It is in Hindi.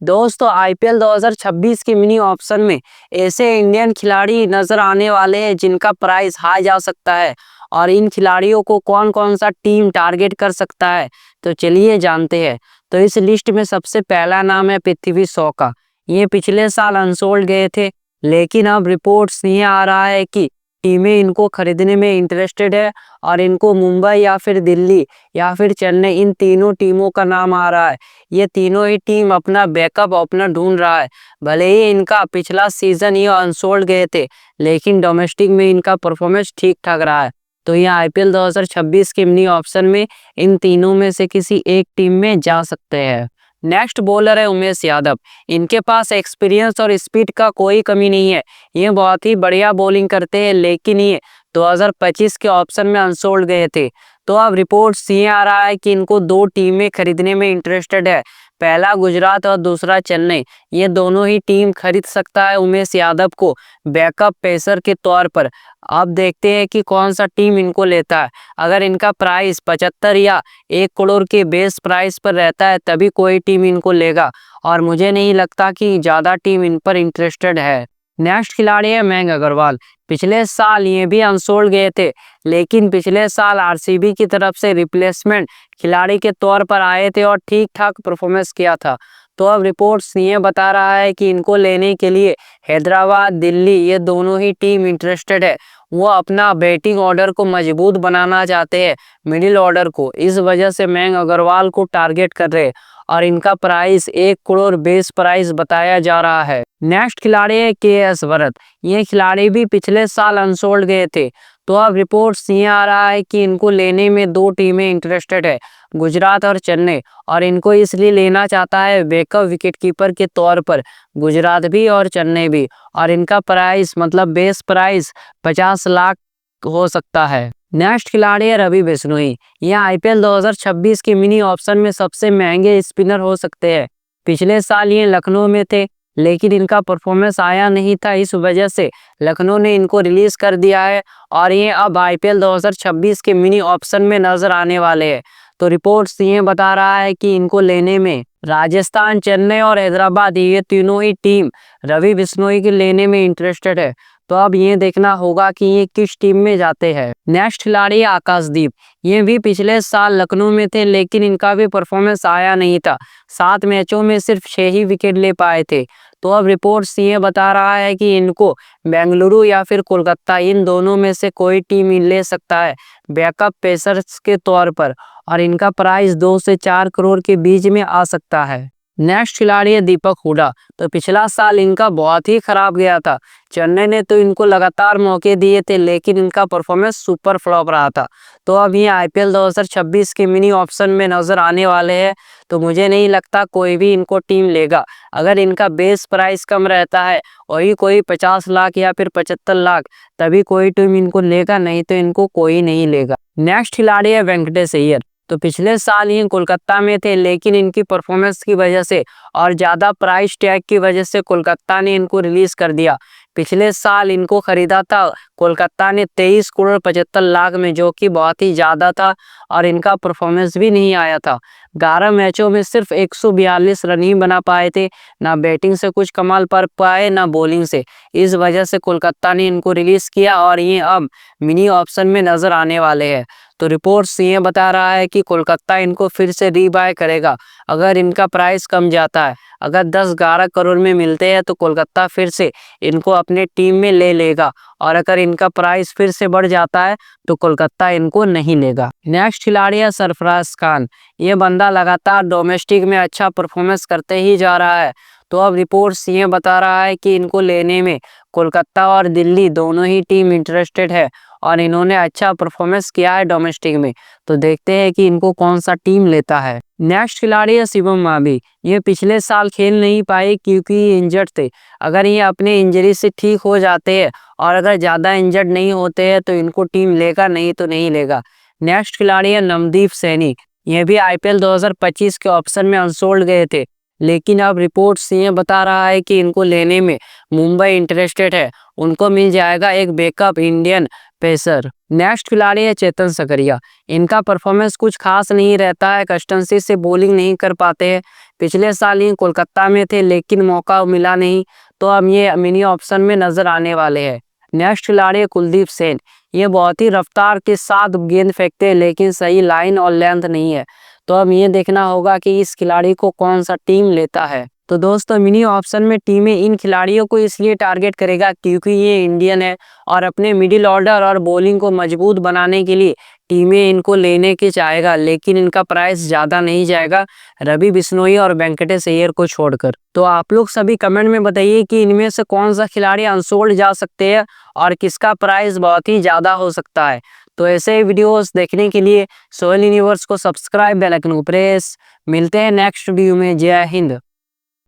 दोस्तों आईपीएल 2026 के मिनी ऑप्शन में ऐसे इंडियन खिलाड़ी नजर आने वाले हैं जिनका प्राइस हाई जा सकता है और इन खिलाड़ियों को कौन कौन सा टीम टारगेट कर सकता है, तो चलिए जानते हैं। तो इस लिस्ट में सबसे पहला नाम है पृथ्वी शॉ का। ये पिछले साल अनसोल्ड गए थे, लेकिन अब रिपोर्ट्स ये आ रहा है कि टीमें इनको खरीदने में इंटरेस्टेड है और इनको मुंबई या फिर दिल्ली या फिर चेन्नई, इन तीनों टीमों का नाम आ रहा है। ये तीनों ही टीम अपना बैकअप ओपनर ढूंढ रहा है। भले ही इनका पिछला सीजन ये अनसोल्ड गए थे, लेकिन डोमेस्टिक में इनका परफॉर्मेंस ठीक ठाक रहा है। तो ये आईपीएल 2026 के मिनी ऑप्शन में इन तीनों में से किसी एक टीम में जा सकते हैं। नेक्स्ट बॉलर है उमेश यादव। इनके पास एक्सपीरियंस और स्पीड का कोई कमी नहीं है। ये बहुत ही बढ़िया बॉलिंग करते हैं, लेकिन ये 2025 के ऑप्शन में अनसोल्ड गए थे। तो अब रिपोर्ट्स ये आ रहा है कि इनको दो टीमें खरीदने में इंटरेस्टेड है, पहला गुजरात और दूसरा चेन्नई। ये दोनों ही टीम खरीद सकता है उमेश यादव को बैकअप पेसर के तौर पर। अब देखते हैं कि कौन सा टीम इनको लेता है। अगर इनका प्राइस 75 या 1 करोड़ के बेस प्राइस पर रहता है तभी कोई टीम इनको लेगा, और मुझे नहीं लगता कि ज़्यादा टीम इन पर इंटरेस्टेड है। नेक्स्ट खिलाड़ी है मयंक अग्रवाल। पिछले साल ये भी अनसोल्ड गए थे, लेकिन पिछले साल आरसीबी की तरफ से रिप्लेसमेंट खिलाड़ी के तौर पर आए थे और ठीक ठाक परफॉर्मेंस किया था। तो अब रिपोर्ट्स ये बता रहा है कि इनको लेने के लिए हैदराबाद, दिल्ली, ये दोनों ही टीम इंटरेस्टेड है। वो अपना बैटिंग ऑर्डर को मजबूत बनाना चाहते हैं, मिडिल ऑर्डर को। इस वजह से मयंक अग्रवाल को टारगेट कर रहे हैं और इनका प्राइस 1 करोड़ बेस प्राइस बताया जा रहा है। नेक्स्ट खिलाड़ी है के.एस. भरत। ये खिलाड़ी भी पिछले साल अनसोल्ड गए थे। तो अब रिपोर्ट्स ये आ रहा है कि इनको लेने में दो टीमें इंटरेस्टेड है, गुजरात और चेन्नई, और इनको इसलिए लेना चाहता है बैकअप विकेटकीपर के तौर पर, गुजरात भी और चेन्नई भी। और इनका प्राइस मतलब बेस प्राइस 50 लाख हो सकता है। नेक्स्ट खिलाड़ी है रवि बिश्नोई। यह आईपीएल 2026 के मिनी ऑप्शन में सबसे महंगे स्पिनर हो सकते हैं। पिछले साल ये लखनऊ में थे, लेकिन इनका परफॉर्मेंस आया नहीं था। इस वजह से लखनऊ ने इनको रिलीज कर दिया है और ये अब आईपीएल 2026 के मिनी ऑप्शन में नजर आने वाले हैं। तो रिपोर्ट्स ये बता रहा है कि इनको लेने में राजस्थान, चेन्नई और हैदराबाद, ये तीनों ही टीम रवि बिश्नोई के लेने में इंटरेस्टेड है। तो अब ये देखना होगा कि ये किस टीम में जाते हैं। नेक्स्ट खिलाड़ी है आकाशदीप। ये भी पिछले साल लखनऊ में थे, लेकिन इनका भी परफॉर्मेंस आया नहीं था। 7 मैचों में सिर्फ 6 ही विकेट ले पाए थे। तो अब रिपोर्ट्स ये बता रहा है कि इनको बेंगलुरु या फिर कोलकाता, इन दोनों में से कोई टीम ले सकता है बैकअप पेसर्स के तौर पर, और इनका प्राइस 2 से 4 करोड़ के बीच में आ सकता है। नेक्स्ट खिलाड़ी है दीपक हुडा। तो पिछला साल इनका बहुत ही खराब गया था। चेन्नई ने तो इनको लगातार मौके दिए थे, लेकिन इनका परफॉर्मेंस सुपर फ्लॉप रहा था। तो अब ये आईपीएल 2026 के मिनी ऑप्शन में नजर आने वाले हैं। तो मुझे नहीं लगता कोई भी इनको टीम लेगा। अगर इनका बेस प्राइस कम रहता है, वही कोई 50 लाख या फिर 75 लाख, तभी कोई टीम इनको लेगा, नहीं तो इनको कोई नहीं लेगा। नेक्स्ट खिलाड़ी है वेंकटेश अय्यर। तो पिछले साल ये कोलकाता में थे, लेकिन इनकी परफॉर्मेंस की वजह से और ज़्यादा प्राइस टैग की वजह से कोलकाता ने इनको रिलीज कर दिया। पिछले साल इनको खरीदा था कोलकाता ने 23 करोड़ 75 लाख में, जो कि बहुत ही ज़्यादा था, और इनका परफॉर्मेंस भी नहीं आया था। 11 मैचों में सिर्फ 142 रन ही बना पाए थे। ना बैटिंग से कुछ कमाल कर पाए, ना बॉलिंग से। इस वजह से कोलकाता ने इनको रिलीज किया और ये अब मिनी ऑप्शन में नजर आने वाले हैं। तो रिपोर्ट्स ये बता रहा है कि कोलकाता इनको फिर से रीबाय करेगा अगर इनका प्राइस कम जाता है। अगर 10-11 करोड़ में मिलते हैं तो कोलकाता फिर से इनको अपने टीम में ले लेगा, और अगर इनका प्राइस फिर से बढ़ जाता है तो कोलकाता इनको नहीं लेगा। नेक्स्ट खिलाड़ी है सरफराज खान। ये बंदा लगातार डोमेस्टिक में अच्छा परफॉर्मेंस करते ही जा रहा है। तो अब रिपोर्ट्स ये बता रहा है कि इनको लेने में कोलकाता और दिल्ली दोनों ही टीम इंटरेस्टेड है, और इन्होंने अच्छा परफॉर्मेंस किया है डोमेस्टिक में। तो देखते हैं कि इनको कौन सा टीम लेता है। नेक्स्ट खिलाड़ी है शिवम मावी। ये पिछले साल खेल नहीं पाए क्योंकि ये इंजर्ड थे। अगर ये अपने इंजरी से ठीक हो जाते हैं और अगर ज़्यादा इंजर्ड नहीं होते हैं तो इनको टीम लेगा, नहीं तो नहीं लेगा। नेक्स्ट खिलाड़ी है नवदीप सैनी। ये भी आईपीएल 2025 के ऑप्शन में अनसोल्ड गए थे, लेकिन अब रिपोर्ट्स ये बता रहा है कि इनको लेने में मुंबई इंटरेस्टेड है। उनको मिल जाएगा एक बैकअप इंडियन पेसर। नेक्स्ट खिलाड़ी है चेतन सकरिया। इनका परफॉर्मेंस कुछ खास नहीं रहता है, कंसिस्टेंसी से बॉलिंग नहीं कर पाते हैं, पिछले साल ये कोलकाता में थे लेकिन मौका मिला नहीं, तो अब ये मिनी ऑप्शन में नजर आने वाले हैं। नेक्स्ट खिलाड़ी है कुलदीप सेन। ये बहुत ही रफ्तार के साथ गेंद फेंकते हैं लेकिन सही लाइन और लेंथ नहीं है, तो अब ये देखना होगा कि इस खिलाड़ी को कौन सा टीम लेता है। तो दोस्तों मिनी ऑप्शन में टीमें इन खिलाड़ियों को इसलिए टारगेट करेगा क्योंकि ये इंडियन है और अपने मिडिल ऑर्डर और बॉलिंग को मजबूत बनाने के लिए टीमें इनको लेने की चाहेगा, लेकिन इनका प्राइस ज़्यादा नहीं जाएगा रवि बिश्नोई और वेंकटेश अय्यर को छोड़कर। तो आप लोग सभी कमेंट में बताइए कि इनमें से कौन सा खिलाड़ी अनसोल्ड जा सकते हैं और किसका प्राइस बहुत ही ज़्यादा हो सकता है। तो ऐसे वीडियोस देखने के लिए सोहेल यूनिवर्स को सब्सक्राइब, बेल आइकन को प्रेस। मिलते हैं नेक्स्ट वीडियो में। जय हिंद।